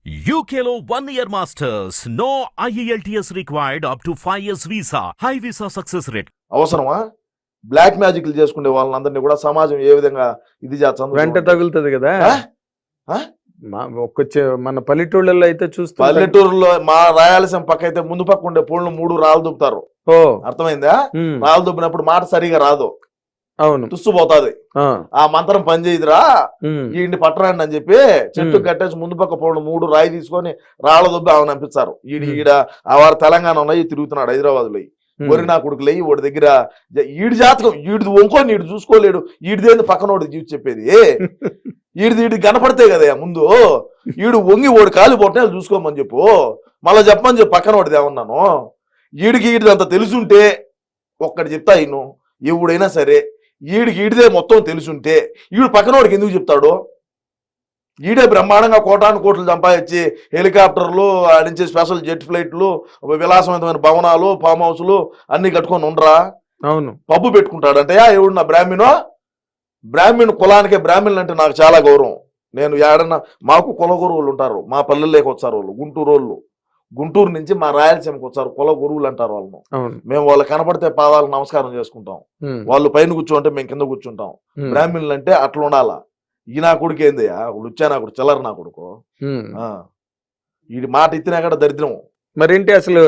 UKLO 1 year masters. No IELTS required up to 5 years visa. High visa success rate. అవసరమా? Black మ్యాజిక్లు చేసుకునే వాళ్ళందరినీ కూడా సమాజం ఏ విధంగా ఇది చేస్తుంది వెంట తగులుతుంది కదా. మన పల్లెటూళ్ళల్లో అయితే చూస్తే పల్లెటూరులో మా రాయలసీమ పక్క అయితే ముందు పక్క ఉండే పూలను 3 రాళ్ళు దుబ్బుతారు. అర్థమైందా? రాళ్ళు దుబ్బినప్పుడు మాట సరిగా రాదు, అవును, తుస్సుపోతాది. ఆ మంత్రం పనిచేయదురా, ఈ పట్టరండి అని చెప్పి చెట్టు కట్టేసి ముందు పక్క పూలను 3 రాయి తీసుకొని రాళ్ళ దుబ్బి ఆమెను పంపిస్తారు. ఈడ వారు తెలంగాణ ఉన్నాయి తిరుగుతున్నాడు హైదరాబాద్ లో. వరి నా కొడుకు లేయి వాడి దగ్గర ఈడి జాతకం ఈడిది వంకొని ఈడు చూసుకోలేడు, ఈడిదేంది పక్కనోడి చూసి చెప్పేది. ఈడిది కనపడితే కదా ముందు ఈడు వంగి ఓడి కాలు పొట్టే చూసుకోమని చెప్పు, మళ్ళీ చెప్పమని చెప్పి పక్కనోడిది ఏమన్నాను. ఈడిది అంత తెలుసుంటే ఒక్కటి చెప్తా ఈయను, ఎవడైనా సరే ఈడిదే మొత్తం తెలుసుంటే ఈడు పక్కనోడికి ఎందుకు చెప్తాడు? ఈడే బ్రహ్మాండంగా కోటాను కోట్లు సంపాదించి హెలికాప్టర్లు ఆడించే స్పెషల్ జెట్ ఫ్లైట్లు, విలాసవంతమైన భవనాలు, ఫామ్ హౌస్లు అన్ని కట్టుకొని ఉండరా? అవును, పబ్బు పెట్టుకుంటాడంటే ఎవడు నా బ్రాహ్మణ్ కులానికే బ్రాహ్మణులు అంటే నాకు చాలా గౌరవం. నేను ఏడన్నా మాకు కుల గురువులు ఉంటారు, మా పల్లెల్లోకి వచ్చారు వాళ్ళు, గుంటూరు నుంచి మా రాయలసీమకి వచ్చారు కుల గురువులు అంటారు వాళ్ళను. మేము వాళ్ళు కనపడితే పాదాలకు నమస్కారం చేసుకుంటాం, వాళ్ళు పైన కూర్చోంటే మేము కింద కూర్చుంటాం. బ్రాహ్మణులు అంటే అట్లా ఉండాలా. ఈ నా కొడుకు ఏందయ్యా వచ్చా నా కొడుకు చిల్లర నా కొడుకు, ఈ మాట ఇచ్చినా కూడా దరిద్రం. మరేంటి అసలు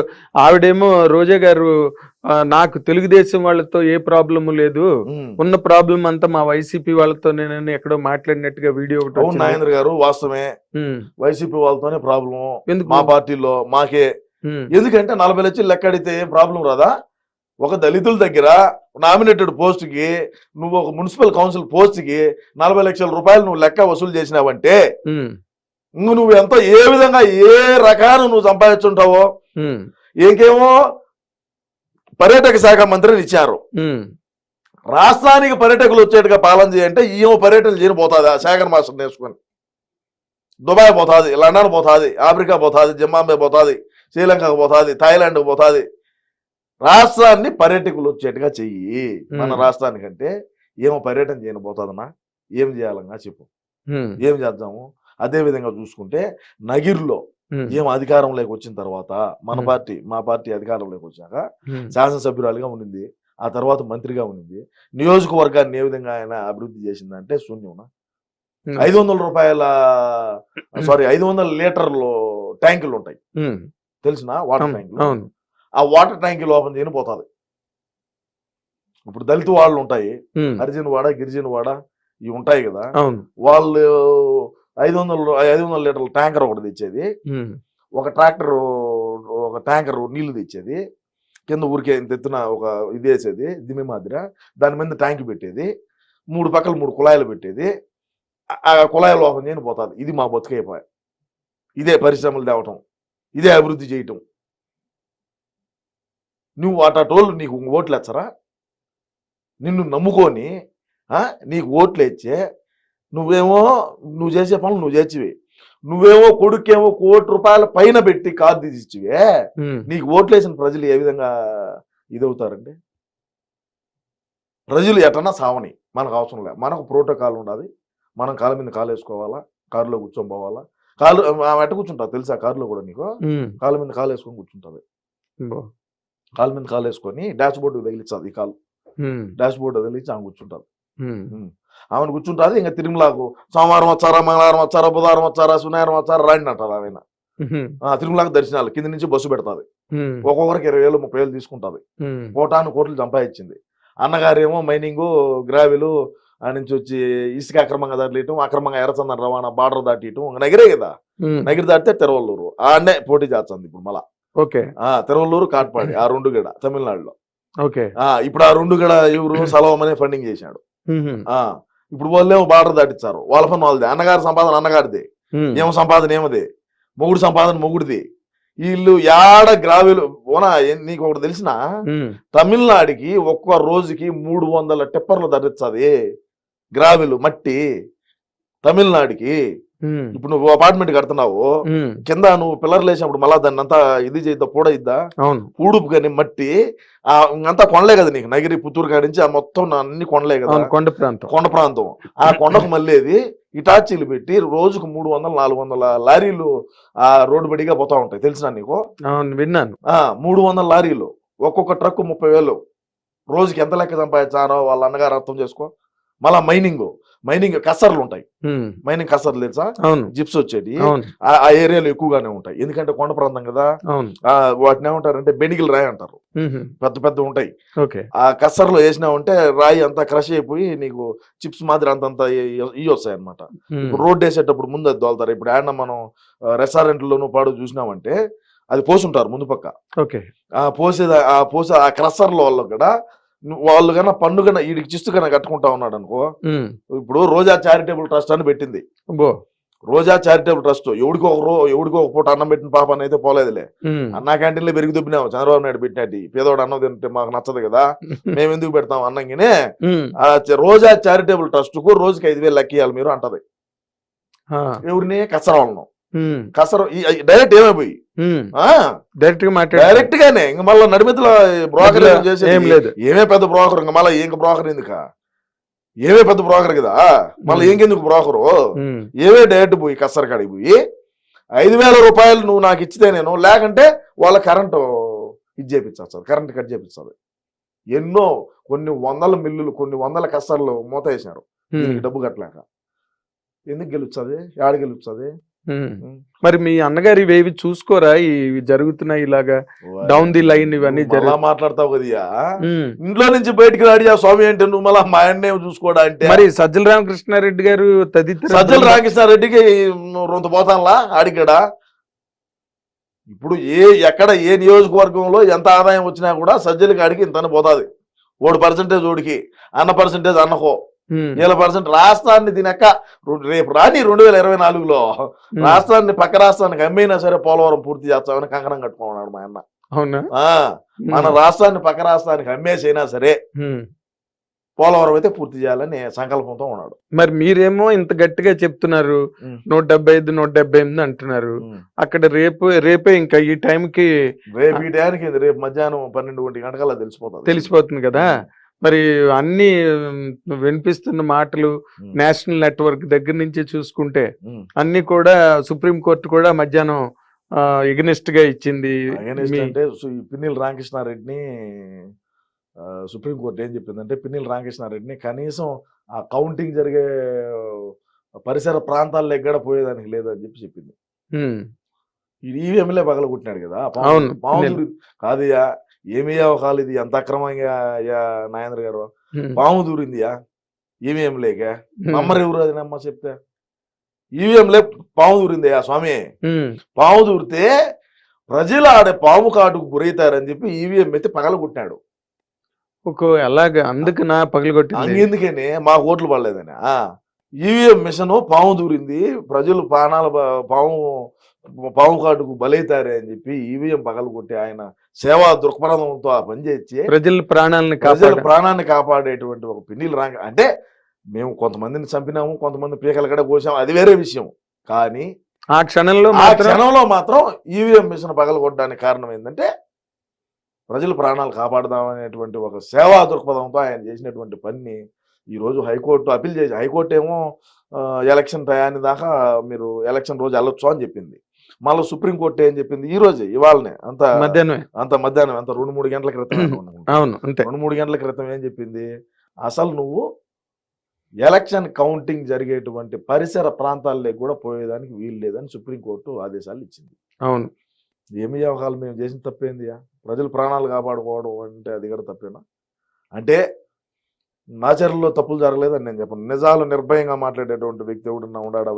ఆవిడేమో రోజా గారు నాకు తెలుగుదేశం వాళ్ళతో ఏ ప్రాబ్లము లేదు, ఉన్న ప్రాబ్లం అంతా మా వైసీపీ వాళ్ళతో నేను ఎక్కడో మాట్లాడినట్టుగా వీడియో ఒకటి. నాగేంద్ర గారు వాస్తవమే, వైసీపీ వాళ్ళతోనే ప్రాబ్లం మా పార్టీలో మాకే. ఎందుకంటే 40 లక్షలు లెక్క అడిగితే ఏం ప్రాబ్లం రాదా? ఒక దళితుల దగ్గర నామినేటెడ్ పోస్ట్ కి నువ్వు ఒక మున్సిపల్ కౌన్సిల్ పోస్ట్ కి 40 లక్షల రూపాయలు నువ్వు లెక్క వసూలు చేసినావంటే నువ్వు ఎంతో ఏ విధంగా ఏ రకాన నువ్వు సంపాదించుంటావో. ఇంకేమో పర్యాటక శాఖ మంత్రిని ఇచ్చారు, రాష్ట్రానికి పర్యాటకులు వచ్చేట్టుగా పాలన చేయంటే ఈమె పర్యటన చేయబోతుంది. ఆ శేఖర్ మాస్టర్ నేర్చుకొని దుబాయ్ పోతుంది, లండన్ పోతుంది, ఆఫ్రికా పోతుంది, జింబాబే పోతుంది, శ్రీలంకకు పోతుంది, థాయిలాండ్కి పోతుంది. రాష్ట్రాన్ని పర్యాటకులు వచ్చేట్టుగా చెయ్యి. మన రాష్ట్రానికంటే ఏమో పర్యటన చేయబోతుందన్నా, ఏం చేయాలన్నా చెప్పు, ఏం చేద్దాము. అదే విధంగా చూసుకుంటే నగిరిలో ఏం అధికారంలోకి వచ్చిన తర్వాత మా పార్టీ అధికారంలోకి వచ్చాక శాసనసభ్యురాలుగా ఉన్నింది, ఆ తర్వాత మంత్రిగా ఉన్నింది. నియోజకవర్గాన్ని ఏ విధంగా ఆయన అభివృద్ధి చేసిందంటే శూన్యం. 500 లీటర్లు ట్యాంకులు ఉంటాయి తెలిసిన వాటర్ ట్యాంకులు. ఆ వాటర్ ట్యాంకులు ఓపెన్ చేయని పోతుంది. ఇప్పుడు దళిత వాళ్ళు ఉంటాయి, హరిజన్ వాడ గిరిజన వాడ ఇవి ఉంటాయి కదా, వాళ్ళు 500 లీటర్ల ట్యాంకర్ ఒకటి తెచ్చేది, ఒక ట్రాక్టర్ ఒక ట్యాంకర్ నీళ్లు తెచ్చేది, కింద ఊరికే తెత్తున ఒక ఇది వేసేది దిమ్మి మాదిర, దాని మీద ట్యాంక్ పెట్టేది, 3 పక్కల 3 కుళాయిలు పెట్టేది, ఆ కుళాయిలు ఓపెన్ చేయని పోతుంది. ఇది మా బతుకైపోయా. ఇదే పరిశ్రమలు తేవటం, ఇదే అభివృద్ధి చేయటం. నువ్వు అటోళ్ళు నీకు ఓట్లు ఎచ్చరా? నిన్ను నమ్ముకొని నీకు ఓట్లు ఇచ్చే నువ్వు చేసే పనులు నువ్వు చేసివి. నువ్వేమో కొడుకేమో ₹1 కోటి పైన పెట్టి కారు తీసిచ్చివే, నీకు ఓట్లు వేసిన ప్రజలు ఏ విధంగా ఇదవుతారండి? ప్రజలు ఎటన్నా సావని, మనకు అవసరం లేదు. మనకు ప్రోటోకాల్ ఉండాలి, మనం కాళ్ళ మీద కాలు వేసుకోవాలా, కారులో కూర్చొని పోవాలా. కాళ్ళు ఎట్ట కూర్చుంటా తెలుసా? కారులో కూడా నీకు కాళ్ళ మీద కాలు వేసుకొని కూర్చుంటుంది. కాళ్ళ మీద కాలు వేసుకొని డాష్ బోర్డు తగిలించాలి, ఈ కాలు డాష్ బోర్డు తగిలించి ఆమె కూర్చుంటారు. ఆమెను కూర్చుంటుంది. ఇంకా తిరుమలకు సోమవారం వచ్చారా, మంగళవారం వచ్చారా, బుధవారం వచ్చారా, శనివారం వచ్చారా రాండి అంటారు. ఆమె తిరుమలకు దర్శనాలు కింద నుంచి బస్సు పెడతాది, ఒక్కొక్కరికి 20,000 30,000 తీసుకుంటది. కోట్లు సంపాదించింది. అన్నగారేమో మైనింగ్ గ్రావెలు ఆ నుంచి వచ్చి ఇసుక అక్రమంగా దాటియటం, అక్రమంగా ఎర్రచందన రవాణా, బార్డర్ దాటియటం. నగిరే కదా, నగిరి దాటితే తిరువల్లూరు ఆడనే పోటీ చేస్తుంది ఇప్పుడు మళ్ళా. తిరువల్లూరు కాట్పాడి ఆ 2 గడ తమిళనాడులో. ఇప్పుడు ఆ 2 గడ ఎవరు సలవమనే ఫండింగ్ చేశాడు. ఇప్పుడు వాళ్ళేమో బార్డర్ దాటిస్తారు, వాళ్ళ పని వాళ్ళది. అన్నగారి సంపాదన అన్నగారిది, ఏమో సంపాదన ఏమది, మొగుడు సంపాదన మొగుడిది. వీళ్ళు యాడ గ్రావెలు ఓనా. నీకు ఒకటి తెలిసిన, తమిళనాడుకి ఒక్క రోజుకి 300 టిప్పర్లు ధరించది గ్రావెలు మట్టి తమిళనాడుకి. ఉమ్, ఇప్పుడు నువ్వు అపార్ట్మెంట్ కడుతున్నావు, ఉమ్, కింద నువ్వు పిల్లర్లు వేసినప్పుడు మళ్ళా దాన్ని అంతా ఇది చేద్దా, పూడయిద్దా, అవును పూడుపు కానీ మట్టి అంతా కొండలే కదా నీకు, నగిరి పుత్తూరు కాడి నుంచి ఆ మొత్తం అన్ని కొండలే కదా, అవును కొండ ప్రాంతం. కొండ ప్రాంతం. ఆ కొండకు మళ్ళీది ఇటాచీలు పెట్టి రోజుకు 300-400 లారీలు ఆ రోడ్డు బడిగా పోతా ఉంటాయి, తెలిసిన నీకు? అవును విన్నాను. 300 లారీలు, ఒక్కొక్క ట్రక్ 30,000, రోజుకి ఎంత లెక్క సంపాదించారో వాళ్ళ అన్నగారు అర్థం చేసుకో. మళ్ళా మైనింగ్ కసర్లు ఉంటాయి, ఉమ్, మైనింగ్ కసర్లు తెలుసా, అవును జిప్స్ వచ్చేటి అవును ఆ ఏరియాలో ఎక్కువగానే ఉంటాయి, ఎందుకంటే కొండ ప్రాంతం కదా. అవును. వాటిని ఏమంటారంటే బెనిగిల్ రాయి అంటారు, ఉహు, పెద్ద పెద్ద ఉంటాయి. ఓకే. ఆ కసర్లో వేసినావంటే రాయి అంతా క్రష్ అయిపోయి నీకు చిప్స్ మాదిరి అంతంత ఇవి వస్తాయి అనమాట. ఉమ్, ఇప్పుడు రోడ్డు వేసేటప్పుడు ముందు అది దోలుతారు. ఇప్పుడు ఏమన్నా మనం రెస్టారెంట్లోనూ పాడు చూసినామంటే అది పోసుంటారు ముందు పక్క. ఓకే. పోసే ఆ క్రషర్ల వాళ్ళు కూడా వాళ్ళు కన్నా పన్ను కన్నా వీడికి చిస్తు కన్నా కట్టుకుంటా ఉన్నాడు అనుకో. ఉమ్, ఇప్పుడు రోజా చారిటబుల్ ట్రస్ట్ అని పెట్టింది. బో. రోజా చారిటబుల్ ట్రస్ట్ ఎవడికో ఒక పూట అన్నం పెట్టిన పాప అయితే పోలేదులే. ఉమ్, అన్నా క్యాంటీన్లో పెరిగి దుబ్బినాము చంద్రబాబు నాయుడు పెట్టినట్టు. పేదోడు అన్నం తింటే మాకు నచ్చదు కదా, మేము ఎందుకు పెడతాం అన్నంగినే. ఉమ్, రోజా చారిటబుల్ ట్రస్ట్ కు రోజుకి 5,000 లెక్కియాలి మీరు అంటది. ఆ, ఎవరిని? కసర వాళ్ళను. ఉమ్, కసర డైరెక్ట్ ఏమైపోయి ఉమ్, డైరెక్ట్ గా మాట్లాడు. డైరెక్ట్ గానే ఇంక మళ్ళీ నడిమితుల బ్రోకర్ చేసేది ఏం లేదు. ఏమే పెద్ద బ్రోకర్, ఇంక మళ్ళీ ఇంక బ్రోకర్ ఎందుక, ఏమే పెద్ద బ్రోకర్ కదా మళ్ళీ ఇంకెందుకు బ్రోకరు, ఉమ్, ఏమే డైరెక్ట్ పోయి కసర కాడికి పోయి 5,000 రూపాయలు నువ్వు నాకు ఇచ్చితే నేను, లేకంటే వాళ్ళ కరెంటు ఇది చేపించాలి, కరెంట్ కట్ చేపించాలి. ఎన్నో కొన్ని వందల మిల్లులు, కొన్ని వందల కసర్లు మూత వేసినారు దీనికి డబ్బు కట్టలేక. ఎందుకు గెలుస్తుంది, ఏడ గెలుస్తుంది? మరి మీ అన్నగారు ఇవేవి చూసుకోరా? ఇవి జరుగుతున్నాయి ఇలాగా డౌన్ ది లైన్ ఇవన్నీ మళ్ళా మాట్లాడతావు కదయ్యా, ఇంట్లో నుంచి బయటికి రాడియా స్వామి అంటే నువ్వు మళ్ళా మా అన్నే చూసుకోవడా అంటే. మరి సజ్జల రామకృష్ణారెడ్డి గారు తదితర సజ్జల రామకృష్ణారెడ్డికి రొంత పోతానులా ఆడికడా. ఇప్పుడు ఎక్కడ ఏ నియోజకవర్గంలో ఎంత ఆదాయం వచ్చినా కూడా సజ్జల కాడికి ఇంతని పోతుంది. 1% ఓడికి, అన్న పర్సెంటేజ్ అన్నకో, 7% రాష్ట్రాన్ని తినక రేపు రాని 2024లో రాష్ట్రాన్ని పక్క రాష్ట్రానికి అమ్మైనా సరే పోలవరం పూర్తి చేస్తామని కంకణం కట్టుకున్నాడు మా అన్న. అవునా? మన రాష్ట్రాన్ని పక్క రాష్ట్రానికి అమ్మేసైనా సరే పోలవరం అయితే పూర్తి చేయాలని సంకల్పంతో ఉన్నాడు. మరి మీరేమో ఇంత గట్టిగా చెప్తున్నారు, 175, 178 అంటున్నారు. అక్కడ రేపే ఇంకా ఈ టైంకి, రేపు మధ్యాహ్నం 12 గంటకల్లా తెలిసిపోతుంది కదా. మరి అన్ని వినిపిస్తున్న మాటలు నేషనల్ నెట్వర్క్ దగ్గర నుంచి చూసుకుంటే అన్ని కూడా సుప్రీంకోర్టు కూడా మధ్యాహ్నం ఎగనెస్ట్ గా ఇచ్చింది. అంటే పిన్నెల రామకృష్ణారెడ్డిని సుప్రీంకోర్టు ఏం చెప్పిందంటే, పిన్నెల రామకృష్ణారెడ్డిని కనీసం ఆ కౌంటింగ్ జరిగే పరిసర ప్రాంతాల్లో ఎక్కడ పోయేదానికి లేదని చెప్పింది. ఈవీఎంలే పగలగొట్టినాడు కదా పాము. కాదయ్యా, ఏమయ్యా ఒక ఇది ఎంత అక్రమంగా నాగేంద్ర గారు, పాము దూరిందియా ఈవీఎంలేక. నమ్మరు అది నమ్మ చెప్తే, ఈవీఎంలే పాము దూరిందయ్యా స్వామి. పాము దూరితే ప్రజలు ఆడే పాము కాటుకు గురవుతారని చెప్పి ఈవీఎం అయితే పగలగొట్టినాడు. అలాగా అందుకనా పగలగొట్టింది? ఎందుకని మా ఓట్లు పడలేదని. ఈవీఎం మిషన్ పాము దూరింది, ప్రజలు పాము కాటుకు బలైతారే అని చెప్పి ఈవీఎం పగలగొట్టి ఆయన సేవా దృక్పథంతో ఆ పనిచేసి ప్రజల ప్రాణాన్ని కాపాడేటువంటి ఒక పిన్నెల రాంగ. అంటే మేము కొంతమందిని చంపినాము, కొంతమంది పీకల కూడా కోసాము, అది వేరే విషయం. కానీ ఆ క్షణంలో మాత్రం ఈవీఎం మిషన్ పగలగొట్టడానికి కారణం ఏంటంటే ప్రజల ప్రాణాలు కాపాడదామనేటువంటి ఒక సేవా దృక్పథంతో ఆయన చేసినటువంటి పని ఈ రోజు హైకోర్టు అప్పీల్ చేసి, హైకోర్టు ఏమో ఎలక్షన్ టయాన్ని దాకా మీరు ఎలక్షన్ రోజు వెళ్ళొచ్చు అని చెప్పింది. మళ్ళీ సుప్రీంకోర్టు ఏం చెప్పింది ఈ రోజే, ఇవాళనే, మధ్యాహ్నం 2-3 గంటల క్రితం 2-3 గంటల క్రితం ఏం చెప్పింది, అసలు నువ్వు ఎలక్షన్ కౌంటింగ్ జరిగేటువంటి పరిసర ప్రాంతాల్లో కూడా పోయేదానికి వీలు లేదని సుప్రీంకోర్టు ఆదేశాలు ఇచ్చింది. అవును. ఏమి అవకాశాలు మేము చేసిన తప్పేంది? ప్రజల ప్రాణాలు కాపాడుకోవడం అంటే అది కూడా తప్పేనా? అంటే నా చర్యల్లో తప్పులు జరగలేదని నేను చెప్పను. నిజాలు నిర్భయంగా మాట్లాడేటువంటి వ్యక్తి ఎవడన్నా ఉన్నాడా?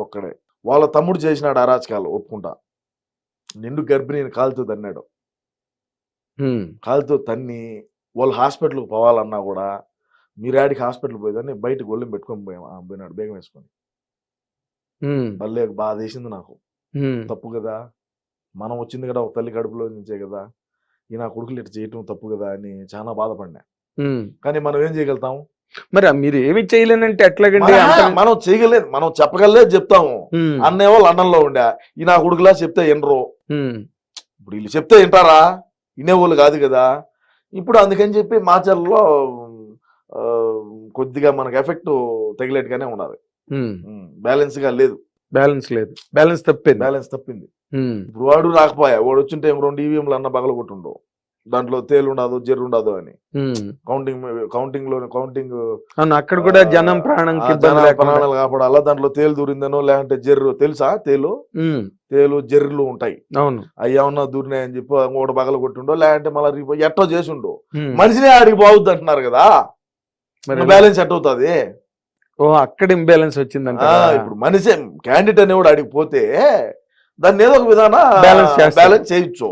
ఒక్కడే. వాళ్ళ తమ్ముడు చేసినాడు అరాచకాలు, ఒప్పుకుంటా. నిండు గర్భిణిని కాలుతో తన్నాడు, కాలుతో తన్ని వాళ్ళు హాస్పిటల్కి పోవాలన్నా కూడా మీరాడికి హాస్పిటల్ పోయేదాన్ని బయట గొల్లెం పెట్టుకొని పోయినాడు బేగం వేసుకొని. మళ్ళీ బాధ వేసింది నాకు. తప్పు కదా, మనం వచ్చింది కదా ఒక తల్లి కడుపులో నుంచే కదా, ఈ నా కొడుకులు ఇట్లా చేయటం తప్పు కదా అని చాలా బాధపడినా. కానీ మనం ఏం చేయగలుగుతాం? మరి మీరు ఏమి చేయలేనంటే ఎట్లాగండి? మనం చేయగలేదు, మనం చెప్పగలేదు చెప్తాము. అన్నే వాళ్ళు లండన్లో ఉండే ఈ నా కొడుకులా చెప్తే వినరు. ఇప్పుడు వీళ్ళు చెప్తే వింటారా? వినేవాళ్ళు కాదు కదా. ఇప్పుడు అందుకని చెప్పి మాచర్లలో కొద్దిగా మనకు ఎఫెక్ట్ తగిలేట్టుగానే ఉన్నది. బ్యాలెన్స్ గా లేదు, బ్యాలెన్స్ తప్పింది. ఇప్పుడు వాడు రాకపోయా, వాడు వచ్చింటే 2 ఈవీఎంలు అన్న బగల కొట్టుండవు. దాంట్లో తేలు ఉండదు, జెర్రు ఉండదు అని కౌంటింగ్ అక్కడ కూడా జనం ప్రాణాలు కాపాడాలా. దాంట్లో తేలు దూరిందనో లేదంటే జెర్రు, తెలుసా తేలు జెర్రులు ఉంటాయి, అవును, అవి ఏమన్నా దూరినాయని చెప్పి ఇంకోటి బగల కొట్టిండో లేదంటే మళ్ళీ ఎట్టో చేసిండో మనిషినే ఆడికి బాగుద్ది అంటున్నారు కదా. బ్యాలెన్స్ ఎట్ అవుతుంది? అక్కడ ఇంబ్యాలెన్స్ వచ్చిందంట. ఇప్పుడు మనిషి క్యాండిడేట్ అనేవాడు ఆడికి పోతే దాన్ని ఏదో ఒక విధానం బ్యాలెన్స్ చేయొచ్చు.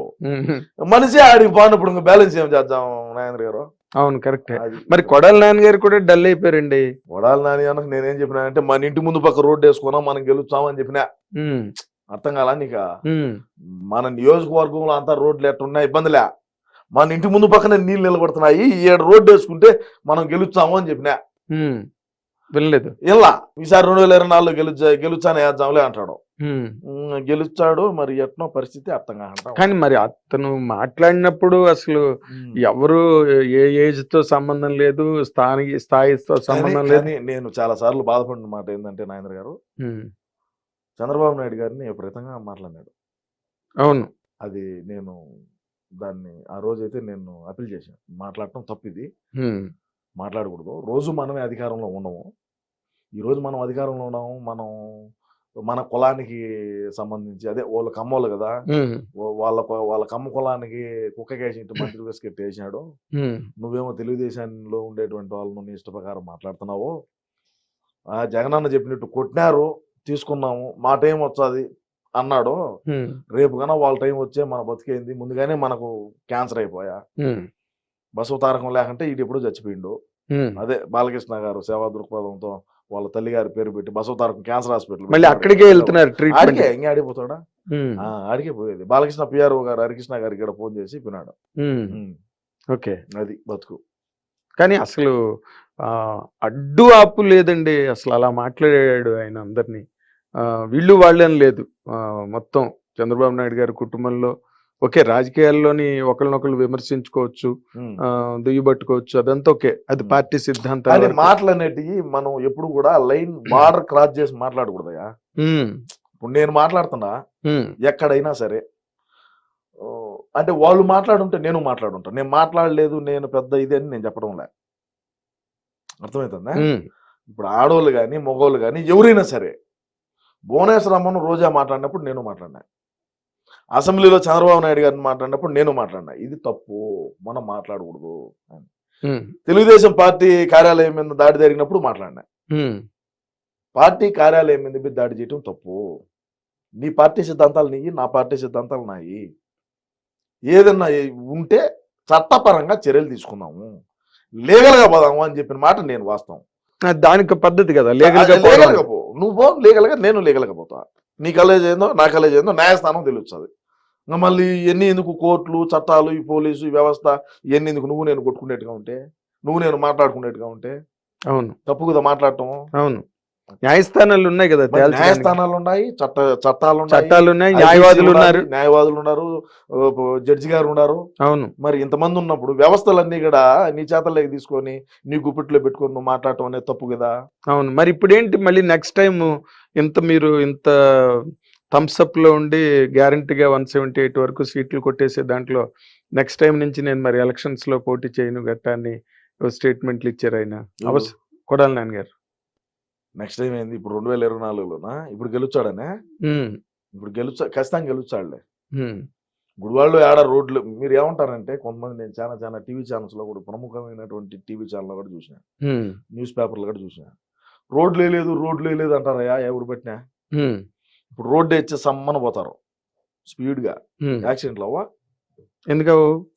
మనిషి ఆడికి పోయినప్పుడు బ్యాలెన్స్ ఏం చేద్దాం నాయన గారు? అవును, కరెక్ట్. మరి కొడాలి నాని గారు కూడా డల్ అయిపోయారండి. కొడాలి నాని అన్నకు నేనేం చెప్పినా అంటే, మన ఇంటి ముందు పక్క రోడ్డు వేసుకున్నాం మనం గెలుస్తామని చెప్పినా. అర్థం కాలా నీక? మన నియోజకవర్గంలో అంతా రోడ్లు ఎట్టున్నా ఇబ్బందిలే, మన ఇంటి ముందు పక్కన నీళ్ళు నిలబడుతున్నాయి, 7 రోడ్డు వేసుకుంటే మనం గెలుస్తాము అని చెప్పినా. వినలేదు. ఇలా ఈసారి 2024 గెలుచానే వేద్దాంలే అంటాడు. గెలుచాడు, మరి ఎట్నో పరిస్థితి అర్థం కాదు. కానీ మరి అతను మాట్లాడినప్పుడు అసలు ఎవరు ఏ ఏజ్ తో సంబంధం లేదు, స్థాయితో సంబంధం లేదు. నేను చాలా సార్లు బాధపడిన మాట ఏంటంటే నాయన గారు, చంద్రబాబు నాయుడు గారిని విపరీతంగా మాట్లాడినాడు. అవును, అది నేను దాన్ని ఆ రోజైతే నేను అప్పీల్ చేశాను. మాట్లాడటం తప్పిది, మాట్లాడకూడదు. రోజు మనమే అధికారంలో ఉండము. ఈరోజు మనం అధికారంలో ఉన్నాము, మనం మన కులానికి సంబంధించి అదే వాళ్ళ కమ్మోళ్ళు కదా, వాళ్ళ కమ్మ కులానికి కుక్కకేసి మంత్రి బిస్కెట్ వేసినాడు. నువ్వేమో తెలుగుదేశంలో ఉండేటువంటి వాళ్ళను నీ ఇష్ట ప్రకారం మాట్లాడుతున్నావు. జగనన్న చెప్పినట్టు కొట్టినారు, తీసుకున్నాము, మా టైం వచ్చాది అన్నాడు. రేపు కన్నా వాళ్ళ టైం వచ్చే మన బతికేంది, ముందుగానే మనకు క్యాన్సర్ అయిపోయా. బసవ తారకం లేకంటే ఈడు ఎప్పుడు చచ్చిపోయిండు. అదే బాలకృష్ణ గారు సేవా దృక్పథంతో వాళ్ళ తల్లి గారి పేరు పెట్టి బసవ తారకం క్యాన్సర్ హాస్పిటల్ మళ్ళీ అక్కడికే వెళ్తున్నారు. ఇంకా ఆడిపోతాడా? ఆడికే పోయేది. బాలకృష్ణ పిఆర్ఓ గారు హరికృష్ణ గారికి ఇక్కడ ఫోన్ చేసి పిన్నాడు. ఓకే, అది బతుకు. కానీ అసలు అడ్డు ఆపు లేదండి. అసలు అలా మాట్లాడాడు ఆయన అందరినీ. వీళ్ళు వాళ్ళని లేదు, మొత్తం చంద్రబాబు నాయుడు గారి కుటుంబంలో ఓకే, రాజకీయాల్లోని ఒకరినొకరు విమర్శించుకోవచ్చు, దుయ్యబట్టుకోవచ్చు, అదంతా ఓకే, అది పార్టీ సిద్ధాంతాలు. మాటలు అనేటివి మనం ఎప్పుడు కూడా లైన్ బార్డర్ క్రాస్ చేసి మాట్లాడకూడదయా. ఇప్పుడు నేను మాట్లాడుతున్నా ఎక్కడైనా సరే, అంటే వాళ్ళు మాట్లాడుంటే నేను మాట్లాడుంటా. నేను మాట్లాడలేదు, నేను పెద్ద ఇది అని నేను చెప్పడం లే. అర్థమవుతుందా? ఇప్పుడు ఆడవాళ్ళు కానీ మగవాళ్ళు కానీ ఎవరైనా సరే, భువనేశ్వరమ్మను రోజా మాట్లాడినప్పుడు నేను మాట్లాడినా, అసెంబ్లీలో చంద్రబాబు నాయుడు గారిని మాట్లాడినప్పుడు నేను మాట్లాడినా. ఇది తప్పు, మనం మాట్లాడకూడదు అని. తెలుగుదేశం పార్టీ కార్యాలయం మీద దాడి జరిగినప్పుడు మాట్లాడినా. పార్టీ కార్యాలయం మీద దాడి చేయటం తప్పు. నీ పార్టీ సిద్ధాంతాలు నీయి, నా పార్టీ సిద్ధాంతాలు నాయి. ఏదన్నా ఉంటే చట్టపరంగా చర్యలు తీసుకుందాము, లీగల్ గా పోదాము అని చెప్పిన మాట నేను వాస్తవం. దానికి పద్ధతి కదా, లీగల్ గా పో, నువ్వు పో లీగల్ గా, నేను లీగల్ గా పోతా. నీ కాలేజ్ ఏందో నా కాలేజ్ ఏందో న్యాయస్థానం తెలుస్తుంది. ఇంకా మళ్ళీ ఎన్ని ఎందుకు కోర్టులు, చట్టాలు, ఈ పోలీసు, ఈ వ్యవస్థ ఇవన్నీ ఎందుకు? నువ్వు నేను కొట్టుకునేట్టుగా ఉంటే, నువ్వు నేను మాట్లాడుకునేట్టుగా ఉంటే అవును, తప్పు కదా మాట్లాడటం. అవును, న్యాయస్థానాలు ఉన్నాయి కదా, న్యాయస్థానాలు ఉన్నాయి, చట్టాలు ఉన్నాయి, న్యాయవాదులు ఉన్నారు, జడ్జి గారు ఉన్నారు. అవును, మరి ఇంతమంది ఉన్నప్పుడు వ్యవస్థలన్నీ కూడా నీ చేతల్లోకి తీసుకొని నీ గుప్పిట్లో పెట్టుకొని నువ్వు మాట్లాడటం అనేది తప్పు కదా. అవును, మరి ఇప్పుడు ఏంటి మళ్ళీ నెక్స్ట్ టైం మీరు ఇంత థమ్స్అప్ లో ఉండి గ్యారంటీగా 178 వరకు సీట్లు కొట్టేసే దాంట్లో నెక్స్ట్ టైం నుంచి నేను మరి ఎలక్షన్స్ లో పోటీ చేయను గట్టాన్ని స్టేట్మెంట్లు ఇచ్చారు ఆయన, కొడాలి నాని గారు. నెక్స్ట్ టైం ఏంది? ఇప్పుడు 2024లోనా? ఇప్పుడు గెలుచాడనే, ఇప్పుడు ఖచ్చితంగా గెలుచాడులే. గుడివాళ్ళు ఏడ రోడ్లు మీరు ఏమంటారంటే, కొంతమంది నేను చాలా టీవీ ఛానల్స్ లో కూడా, ప్రముఖమైనటువంటి టీవీ ఛానల్ కూడా చూసిన, న్యూస్ పేపర్లు కూడా చూసిన, రోడ్లే లేదు అంటారయ్యా ఎవరు పెట్టినా. ఇప్పుడు రోడ్డు ఇచ్చే సమ్మన పోతారు స్పీడ్ గా, యాక్సిడెంట్లు అవ్వా ఎందుకు?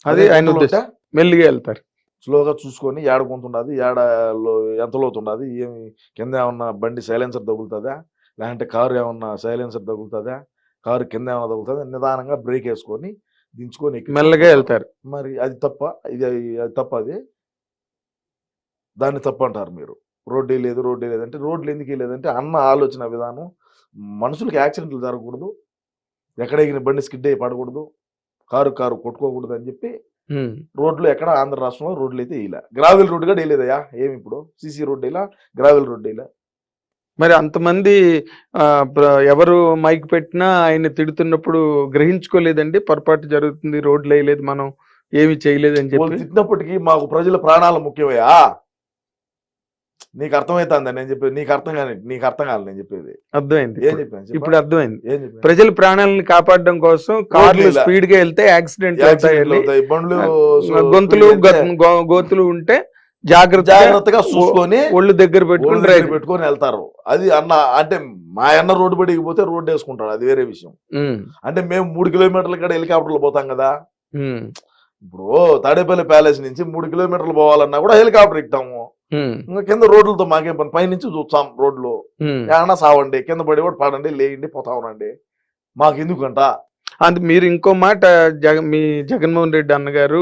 అదే ఆయన ఉద్దేశం, మెల్లిగా వెళ్తారు, స్లోగా చూసుకొని ఏడ కొంతుండదు, ఎంత లోతుండదు, ఏమి కింద ఏమన్నా బండి సైలెన్సర్ తగులుతుందా, లేదంటే కారు ఏమన్నా సైలెన్సర్ తగులుతుందా, కారు కింద ఏమన్నా తగులుతుందా, నిదానంగా బ్రేక్ వేసుకొని దించుకొని మెల్లగా వెళ్తారు. మరి అది తప్ప? అది తప్ప. అది దాన్ని తప్పు అంటారు మీరు. రోడ్డే లేదు అంటే రోడ్లు ఎందుకు లేదంటే అన్న ఆలోచన విధానం, మనుషులకి యాక్సిడెంట్లు జరగకూడదు, ఎక్కడ ఎగిన బండి స్కిడ్ అయ్యి పడకూడదు, కారు కొట్టుకోకూడదు అని చెప్పి రోడ్లు ఎక్కడ ఆంధ్ర రాష్ట్రంలో రోడ్లు అయితే వేయలే. గ్రావెల్ రోడ్డు కూడా వేయలేదయ్యా. ఏమి ఇప్పుడు సీసీ రోడ్డు వేయలా, గ్రావెల్ రోడ్డు వేయలే. మరి అంతమంది ఎవరు మైక్ పెట్టినా ఆయన తిడుతున్నప్పుడు గ్రహించుకోలేదండి, పొరపాటు జరుగుతుంది, రోడ్లు వేయలేదు, మనం ఏమి చేయలేదని వాళ్ళు చెప్పి. తిట్టినప్పటికీ మాకు ప్రజల ప్రాణాలు ముఖ్యమయ్యా. నీకు అర్థమవుతుందా నేను చెప్పేది? నీకు అర్థం కాదు నేను చెప్పేది. అర్థమైంది, ఏం చెప్పాను ఇప్పుడు అర్థమైంది. ఏం చెప్పాను? ప్రజల ప్రాణాలను కాపాడడం కోసం కార్లు స్పీడ్ గా వెళ్తే యాక్సిడెంట్ అవుతాయి, బండ్లు గొంతులు గోతులు ఉంటే జాగ్రత్తగా చూసుకొని ఒళ్ళు దగ్గర పెట్టుకొని వెళ్తారు. అది అన్న అంటే మా అన్న రోడ్డు పడిపోతే రోడ్డు వేసుకుంటాడు, అది వేరే విషయం. అంటే మేము 3 కిలోమీటర్ల కాడ హెలికాప్టర్లు పోతాం కదా. ఇప్పుడు తాడేపల్లి ప్యాలెస్ నుంచి 3 కిలోమీటర్లు పోవాలన్నా కూడా హెలికాప్టర్ ఎక్కుతాము. ఇంకా కింద రోడ్లతో మాకేం పని, పైనుంచి చూస్తాం రోడ్లు. ఏమన్నా సావండి, కింద పడి కూడా పడండి, లేయండి, పోతా ఉండండి, మాకెందుకంట. అది మీరు ఇంకో మాట మీ జగన్మోహన్ రెడ్డి అన్నగారు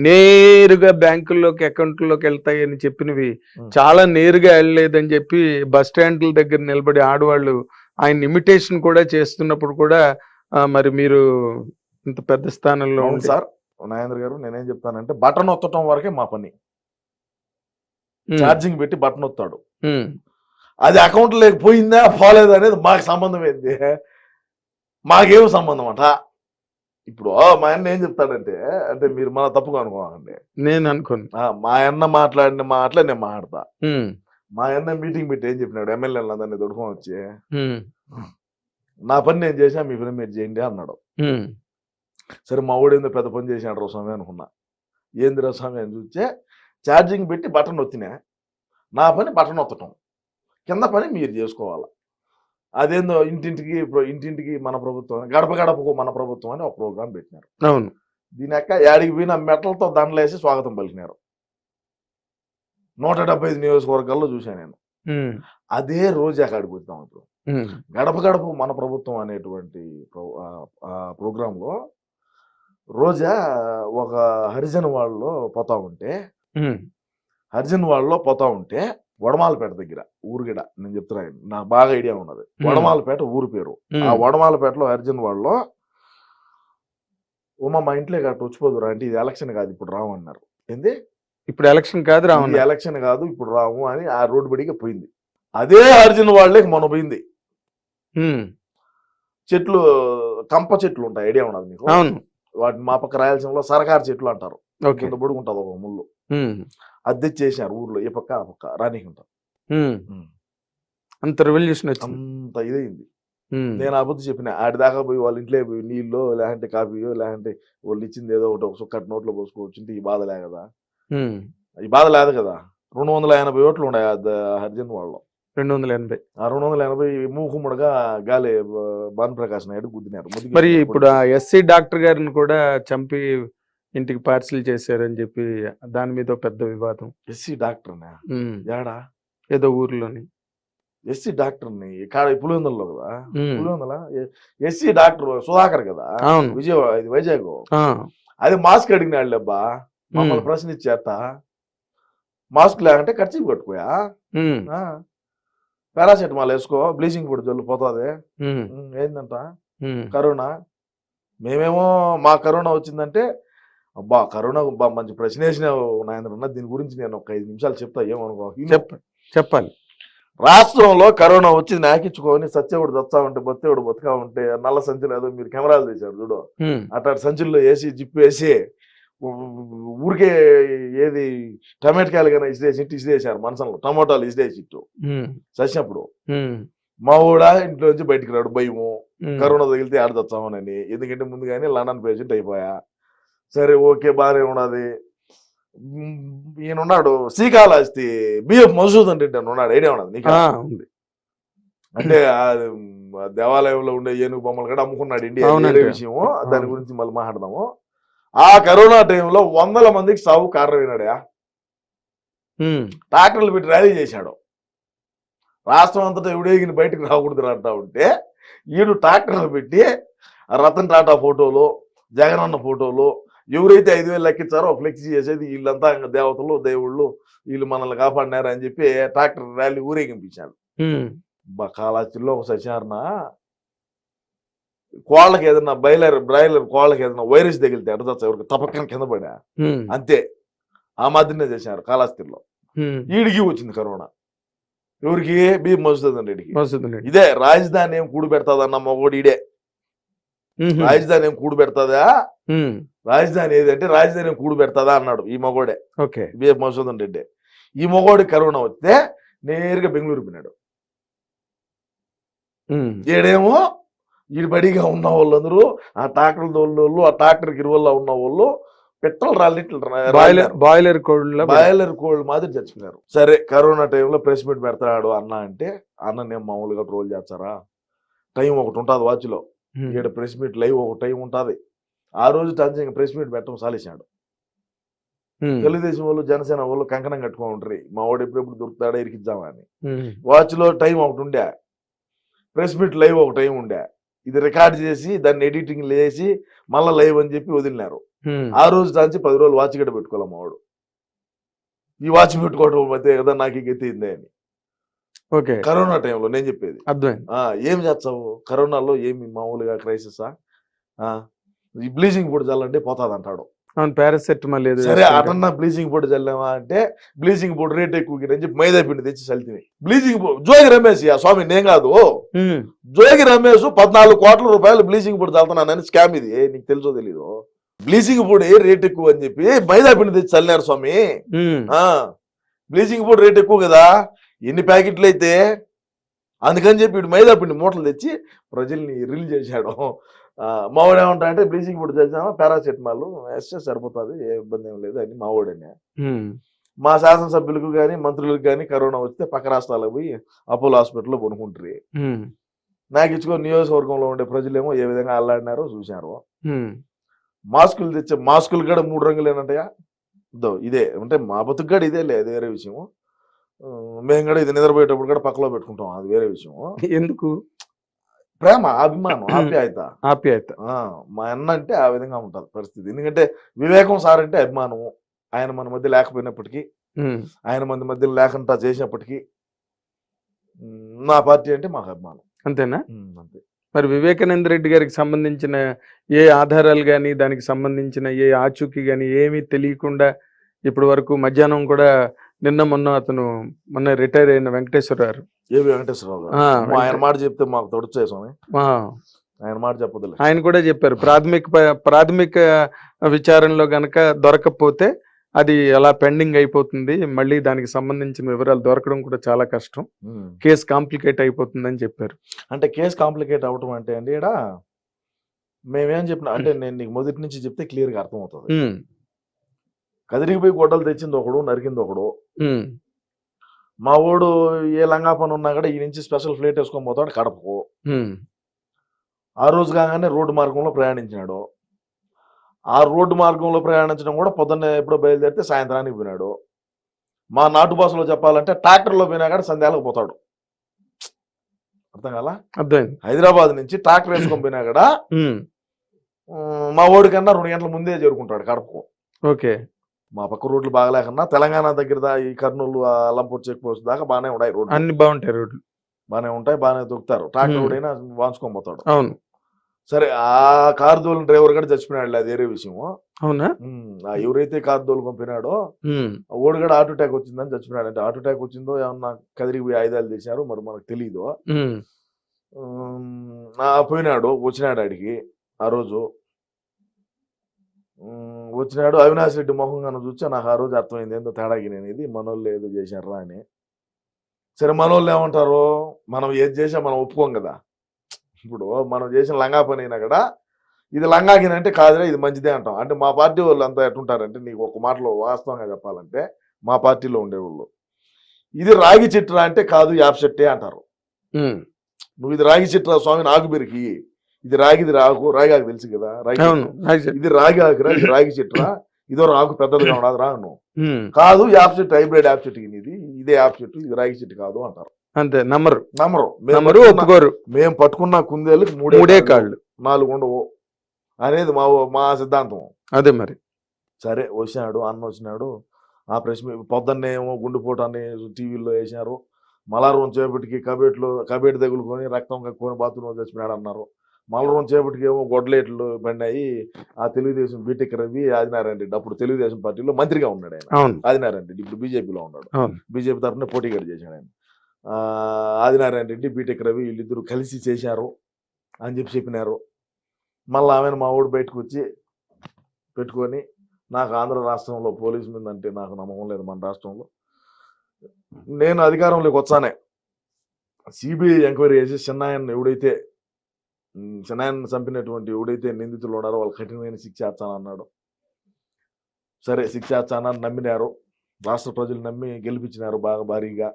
నేరుగా బ్యాంకుల్లోకి అకౌంట్లోకి వెళ్తాయని చెప్పినవి చాలా నేరుగా వెళ్ళలేదని చెప్పి బస్ స్టాండ్ల దగ్గర నిలబడి ఆడవాళ్ళు ఆయన ఇమిటేషన్ కూడా చేస్తున్నప్పుడు కూడా మరి మీరు ఇంత పెద్ద స్థానంలో సార్ నాగేంద్ర గారు, నేనేం చెప్తానంటే బటన్ ఒత్తటం వరకే మా పని. ఛార్జింగ్ పెట్టి బటన్ ఒత్తాడు, అది అకౌంట్ లేకపోయిందా పోలేదా అనేది మాకు సంబంధం ఏంది? మాకేం సంబంధం అంట. ఇప్పుడు మా అన్న ఏం చెప్తాడంటే, అంటే మీరు మన తప్పుగా అనుకోవాలండి, నేను అనుకోను. మా అన్న మాట్లాడిన మాటలే నేను మాట్లాడతా. మా అన్న మీటింగ్ పెట్టి ఏం చెప్పినాడు, ఎమ్మెల్యేలు అందరినీ దొడుకొని వచ్చి, నా పని నేను చేసా, మీ పని మీరు చేయండి అన్నాడు. సరే మా ఊడేందో పెద్ద పని చేసినాడు రా స్వామి అనుకున్నా. ఏందిరా స్వామి అని చూస్తే ఛార్జింగ్ పెట్టి బటన్ ఒత్తినా, నా పని బటన్ ఒత్తటం, కింద పని మీరు చేసుకోవాలి. అదేందో ఇంటింటికి మన ప్రభుత్వం, గడప గడపకు మన ప్రభుత్వం అని ఒక ప్రోగ్రాం పెట్టినారు. అవును, దీని యొక్క యాడికి పోయిన మెటలతో దండలేసి స్వాగతం పలికినారు. 175 నియోజకవర్గాల్లో చూశాను నేను. అదే రోజు అక్కడికి వచ్చాం. ఇప్పుడు గడప గడప మన ప్రభుత్వం అనేటువంటి ప్రోగ్రాంలో రోజా ఒక హరిజన్ వాళ్ళలో పోతా ఉంటే వడమాలపేట దగ్గర ఊరుగిడ, నేను చెప్తున్నాను, నాకు బాగా ఐడియా ఉన్నది. వడమాలపేట ఊరు పేరు. ఆ వడమాలపేటలో అర్జున్ వాళ్ళలో మా ఇంట్లో గట్టు వచ్చిపోదురా అంటే, ఇది ఎలక్షన్ కాదు ఇప్పుడు రాము అన్నారు. ఏంది ఇప్పుడు ఎలక్షన్ కాదు రాము, ఎలక్షన్ కాదు ఇప్పుడు రాము అని ఆ రోడ్డు బడిగా పోయింది. అదే అర్జున్ వాళ్ళకి మొన్న పోయింది. చెట్లు, కంప చెట్లు ఉంటాయి, ఐడియా ఉన్నది మీకు? వాటిని మా పక్క రాయలసీమలో సరకారు చెట్లు అంటారు. కింద పొడుగుంటది ఒక ముళ్ళు, అది తెచ్చేసారు ఊర్లో, ఏ పక్క ఆ పక్క రానికుంటారు. అంత రెవల్యూషన్ అంత ఇదైంది. నేను ఆ బుద్ధి చెప్పిన, ఆడి దాకా పోయి వాళ్ళ ఇంట్లో పోయి నీళ్ళు లేదంటే కాఫీయో లేదంటే వాళ్ళు ఇచ్చింది ఏదో ఒకటి, ఒక సుక్కటి నోట్లో పోసుకోవచ్చు, ఈ బాధ లే కదా, ఈ బాధ లేదు కదా. 280 ఓట్లు ఉన్నాయి హరిజన్ వాళ్ళలో. 280. ఆ 280 మూకుముడుగా గాలి భానుప్రకాష్ నాయుడు గుద్దినారు. మరి ఇప్పుడు ఆ ఎస్సీ డాక్టర్ గారిని కూడా చంపి ఇంటికి పార్సిల్ చేశారని చెప్పి దాని మీద పెద్ద వివాదం. ఎస్సీ డాక్టర్ ఏడా? ఏదో ఊర్లోని ఎస్సీ డాక్టర్ని పులివెందులలో కదా, పులివెందుల ఎస్సీ డాక్టర్ సుధాకర్ కదా, విజయవాడ, ఇది వైజాగ్. అది మాస్క్ అడిగినాడు అబ్బా, మమ్మల్ని ప్రశ్న ఇచ్చేట, మాస్క్ లేకంటే ఖర్చు కట్టుకోయా, పారాసెటమాల్ వేసుకో, బ్లీచింగ్ పౌడర్ జల్లు పోతుంది, ఏందంట కరోనా. మేమేమో మా కరోనా వచ్చిందంటే, అబ్బా కరోనా మంచి ప్రశ్న వేసినావు నాయన, దీని గురించి నేను ఒక 5 నిమిషాలు చెప్తా, ఏమనుకో. చెప్పాలి. రాష్ట్రంలో కరోనా వచ్చి నాకించుకొని సత్యవుడు దత్తా ఉంటే బొత్తేవుడు బతుకా ఉంటే నల్ల సంచులు ఏదో మీరు కెమెరాలు తీశారు చూడు, అట్లాంటి సంచుల్లో వేసి జిప్పు వేసి ఊరికే ఏది టమాటకాయలు కానీ ఇసిరేసారు, మనసంలో టమోటాలు ఇసిరేసిట్టు చచ్చినప్పుడు. మా ఊడా ఇంట్లో నుంచి బయటికి రాడు, భయము, కరోనా తగిలితే ఆడ తెచ్చామని. ఎందుకంటే ముందుగానే లండన్ పేషెంట్ అయిపోయా. సరే ఓకే బాగానే ఉన్నది. ఈయనున్నాడు శ్రీకాళహస్తి బిఎఫ్ మధుసూదన్ రెడ్డి అని ఉన్నాడు, ఐడియా ఉన్నది నీకు? అంటే దేవాలయంలో ఉండే ఏనుగు బొమ్మలు కూడా అమ్ముకున్నాడు ఇండియా, వేరే విషయము, దాని గురించి మళ్ళీ మాట్లాడదాము. ఆ కరోనా టైంలో 100 మందికి సాగు కారణమైనాడా, ట్రాక్టర్లు పెట్టి ర్యాలీ చేశాడు. రాష్ట్రం అంతటా ఎవడేగిన బయటకు రాకూడదు అంటా ఉంటే ఈడు ట్రాక్టర్లు పెట్టి రతన్ టాటా ఫోటోలు, జగనన్న ఫోటోలు, ఎవరైతే 5,000 లెక్కించారో ఫ్లెక్సీ చేసేది వీళ్ళంతా ఇంకా దేవతలు దేవుళ్ళు వీళ్ళు మనల్ని కాపాడినారు అని చెప్పి ట్రాక్టర్ ర్యాలీ ఊరేగింపించాడు. కాళహస్తిలో ఒక సత్యనారాయణ కోళ్ళకి ఏదైనా బ్రాయిలర్ కోళ్ళకి ఏదైనా వైరస్ తగిలితే అడచచ్చు ఎవరికి తపక్కన కింద పడా అంతే. ఆ మాదిరినే చేశారు కాళహస్తిలో. ఈడికి వచ్చింది కరోనా. ఎవరికి బి మధుసూదన్ రెడ్డికి. ఇదే రాజధాని ఏం కూడు పెడతాదన్న మగోడు ఈడే. రాజధాని ఏం కూడు పెడతాదా, రాజధాని ఏదంటే రాజధాని ఏం కూడు పెడతాదా అన్నాడు ఈ మగోడే, బి మధుసూదన్ రెడ్డి. ఈ మగోడి కరోనా వస్తే నేరుగా బెంగళూరు పోయినాడు. ఈడేమో ఈ బడిగా ఉన్న వాళ్ళందరూ ఆ ట్రాక్టర్ తోళ్ళు ఆ ట్రాక్టర్ గిరువల్లో ఉన్న వాళ్ళు పెట్రోల్ బాయిలర్ కోళ్ళు మాదిరి చచ్చిపోయారు. సరే కరోనా టైంలో ప్రెస్ మీట్ పెడతాడు అన్న అంటే అన్న నేను మామూలుగా ట్రోల్ చేస్తారా, టైం ఒకటి ఉంటుంది వాచ్లో, ఇక్కడ ప్రెస్ మీట్ లైవ్ ఒక టైం ఉంటుంది. ఆ రోజు టంచంగా ప్రెస్ మీట్ పెట్టడం సాలేసాడు. తెలుగుదేశం వాళ్ళు జనసేన వాళ్ళు కంకణం కట్టుకొని ఉంటారు, మా వాడు ఎప్పుడెప్పుడు దొరుకుతాడో ఇరికిద్దామని. వాచ్ లో టైం ఒకటి ఉండే, ప్రెస్ మీట్ లైవ్ ఒక టైం ఉండే. ఇది రికార్డ్ చేసి దాన్ని ఎడిటింగ్ లేసి మళ్ళా లైవ్ అని చెప్పి వదిలినారు. ఆ రోజు దాచి 10 రోజులు వాచ్ గడ్డ పెట్టుకోవాలి మా వాడు. ఈ వాచ్ పెట్టుకోవడం అయితే కదా నాకు గెత్తిందే అని. ఓకే, కరోనా టైంలో నేను చెప్పేది అర్థమైంది. ఏం చేస్తావు కరోనాలో, ఏమి మామూలుగా క్రైసిస్ ఈ బ్లీచింగ్ పొడి చల్లంటే పోతాది అంటాడు. పారాసెటమాల్ లేదు. సరే అటన్నా బ్లీచింగ్ పొడి చల్లామా అంటే బ్లీచింగ్ పొడి రేట్ ఎక్కువ అని చెప్పి మైదా పిండి తెచ్చి చల్లితే బ్లీచింగ్ పొడి జోగి రమేష్ ఆ స్వామి నేను కాదు, జోగి రమేష్ 14 కోట్ల రూపాయలు బ్లీచింగ్ పొడి చల్లుతున్నానని స్కామ్. ఇది నీకు తెలుసో తెలీదు. బ్లీచింగ్ పొడి రేట్ ఎక్కువ అని చెప్పి మైదా పిండి తెచ్చి చల్లినారు స్వామి. బ్లీచింగ్ పొడి రేట్ ఎక్కువ కదా, ఎన్ని ప్యాకెట్లు అయితే, అందుకని చెప్పి ఇటు మైదా పిండి మూటలు తెచ్చి ప్రజల్ని రిలీజ్ చేశాడు. మావాడు ఏమంటా అంటే బ్లీచింగ్ పొడి చల్లినామా పారాసెటమాల్ వేస్తే సరిపోతుంది, ఏ ఇబ్బంది ఏం లేదు అని మావాడని. మా శాసనసభ్యులకు కానీ మంత్రులకు కానీ కరోనా వస్తే పక్క రాష్ట్రాలకు పోయి అపోలో హాస్పిటల్లో కొనుక్కుంటారు. నాకు ఇచ్చుకో నియోజకవర్గంలో ఉండే ప్రజలేమో ఏ విధంగా అల్లాడినారో చూశారు. మాస్కులు తెచ్చే మాస్కులు కూడా 3 రంగులు ఏనంటయా ఇదే అంటే మా బతుకుగాడు ఇదే లేదు, వేరే విషయం. మేము కూడా ఇది నిద్రపోయేటప్పుడు కూడా పక్కలో పెట్టుకుంటాం, అది వేరే విషయం. ఎందుకు? ప్రేమ, అభిమానం, ఆప్యాయత. మా అన్న అంటే ఆ విధంగా ఉంటుంది పరిస్థితి. ఎందుకంటే వివేకం సార్ అంటే అభిమానము. ఆయన మన మధ్య లేకపోయినప్పటికీ, ఆయన మన మధ్య లేకుండా చేసినప్పటికీ నా పార్టీ అంటే మాకు అభిమానం. అంతేనా? అంతే. మరి వివేకానంద రెడ్డి గారికి సంబంధించిన ఏ ఆధారాలు కానీ దానికి సంబంధించిన ఏ ఆచూకీ కానీ ఏమీ తెలియకుండా ఇప్పటి వరకు మధ్యాహ్నం కూడా మొన్న రిటైర్ అయిన వెంకటేశ్వరరావు, ఆయన మాట చెప్తే మాకు తొడుచే స్వామి, ఆయన మాట చెప్పదు. ఆయన కూడా చెప్పారు ప్రాథమిక విచారణలో గనక దొరకకపోతే అది అలా పెండింగ్ అయిపోతుంది, మళ్ళీ దానికి సంబంధించిన వివరాలు దొరకడం కూడా చాలా కష్టం, కేసు కాంప్లికేట్ అయిపోతుందని చెప్పారు. అంటే కేసు కాంప్లికేట్ అవటం అంటే అండి ఇక్కడ మేమేం చెప్పినా అంటే నేను నీకు మొదటి నుంచి చెప్తే క్లియర్ గా అర్థమవుతుంది. కదిరికి పోయి గొడ్డలు తెచ్చింది ఒకడు, నరికింది ఒకడు. మా వాడు ఏ లంగా పని ఉన్నా కూడా ఈ నుంచి స్పెషల్ ఫ్లైట్ వేసుకొని పోతాడు కడపకు. ఆ రోజు కాగానే రోడ్డు మార్గంలో ప్రయాణించినాడు. ఆ రోడ్డు మార్గంలో ప్రయాణించడం కూడా పొద్దున్నే ఎప్పుడో బయలుదేరితే సాయంత్రానికి పోయినాడు. మా నాటు భాషలో చెప్పాలంటే ట్రాక్టర్లో పోయినా కూడా సంధ్యాలకు పోతాడు. అర్థం కాలా? అర్థమైంది. హైదరాబాద్ నుంచి ట్రాక్టర్ వేసుకొని పోయినా కూడా మా ఓడి కన్నా 2 గంటల ముందే చేరుకుంటాడు కడపకు. ఓకే. మా పక్క రోడ్లు బాగలేకన్నా తెలంగాణ దగ్గర ఈ కర్నూలు అల్లంపూర్ చెక్ పోస్ట్ దాకా బాగానే ఉన్నాయి రోడ్లు, అన్ని బాగుంటాయి, రోడ్లు బాగానే ఉంటాయి, బాగానే దొరుకుతారు. ట్రాక్టర్ రోడ్డైనా వాంచుకొని పోతాడు. అవును. సరే ఆ కారు దోలిన డ్రైవర్ కూడా చచ్చిపోయినాడు, అది వేరే విషయం. అవునా? ఎవరైతే కారు దోలుకొని పోయినాడో ఓడి కూడా హార్ట్ అటాక్ వచ్చిందని చచ్చిపోయినాడు. అంటే హార్ట్ అటాక్ వచ్చిందో ఏమన్నా కదిరికి పోయి ఆయుధాలు తీశారు మరి మనకు తెలీదు. పోయినాడు, వచ్చినాడు ఆడికి. ఆ రోజు వచ్చినాడు, అవినాష్ రెడ్డి మొహంగా చూస్తే నాకు ఆ రోజు అర్థమైంది ఏందో తేడాకి నేను ఇది మనోళ్ళు ఏదో చేశారా అని. సరే మనోళ్ళు ఏమంటారు, మనం ఏది చేసా మనం ఒప్పుకోం కదా. ఇప్పుడు మనం చేసిన లంగా పని అయినా కూడా ఇది లంగాకిన అంటే కాదురా ఇది మంచిదే అంటాం. అంటే మా పార్టీ వాళ్ళు అంతా ఎట్టుంటారంటే నీకు ఒక మాటలో వాస్తవంగా చెప్పాలంటే మా పార్టీలో ఉండేవాళ్ళు ఇది రాగి చిట్రా అంటే కాదు యాప్ చెట్టే అంటారు. నువ్వు ఇది రాగి చిట్రా స్వామి నాకు బెరికి, ఇది రాగిది రాగి ఆకు తెలుసు కదా, ఇది రాగి ఆకురా, ఇది రాగి చెట్రా, ఇదో రాకు పెద్దదిగా ఉండదు రా నువ్వు కాదు, యాప్ చెట్టు హైబ్రిడ్ యాప్ చెట్టు ఇది, ఇదే యాప్ చెట్టు, ఇది రాగి చెట్టు కాదు అంటారు. అంతే, నమ్మరు. ఒప్పుకోరు. మేము పట్టుకున్న కుందేళ్ళకి 3 కాళ్ళు 4 ఉండవు. అనేది మా సిద్ధాంతం. అదే మరి. సరే వచ్చినాడు, అన్న వచ్చినాడు. ఆ ప్రెస్ పొద్దున్నే ఏమో గుండెపోటు అని టీవీలో వేసినారు. మళ్ళా రోజు చేపటికి కబేటి తగులుకొని రక్తం కక్కుని బాత్రూంలో చచ్చిపోయాడు అన్నారు. మళ్ళీ రోజు చేపటికి ఏమో గొడ్డలేట్లు పడినాయి. ఆ తెలుగుదేశం బీటెక్ రవి ఆదినారాయణ రెడ్డి అప్పుడు తెలుగుదేశం పార్టీలో మంత్రిగా ఉన్నాడు ఆయన. ఆదినారాయణ రెడ్డి ఇప్పుడు బీజేపీలో ఉన్నాడు. బీజేపీ తరఫున పోటీగా చేశాడు ఆయన. ఆదినారాయణ రెడ్డి బీటెక్ రవి వీళ్ళిద్దరూ కలిసి చేశారు అని చెప్పినారు. మళ్ళీ ఆమెను మా ఊడు బయటకు వచ్చి పెట్టుకొని నాకు ఆంధ్ర రాష్ట్రంలో పోలీసు మీద అంటే నాకు నమ్మకం లేదు. మన రాష్ట్రంలో నేను అధికారంలోకి వచ్చానే సిబిఐ ఎంక్వైరీ చేసి చిన్నాయన్ని ఎవడైతే చిన్నాయన్ని చంపినటువంటి ఎవడైతే నిందితులు ఉన్నారో వాళ్ళు కఠినమైన శిక్ష వేస్తానన్నాడు. సరే శిక్ష వేస్తానని నమ్మినారు. రాష్ట్ర ప్రజలు నమ్మి గెలిపించినారు బాగా భారీగా.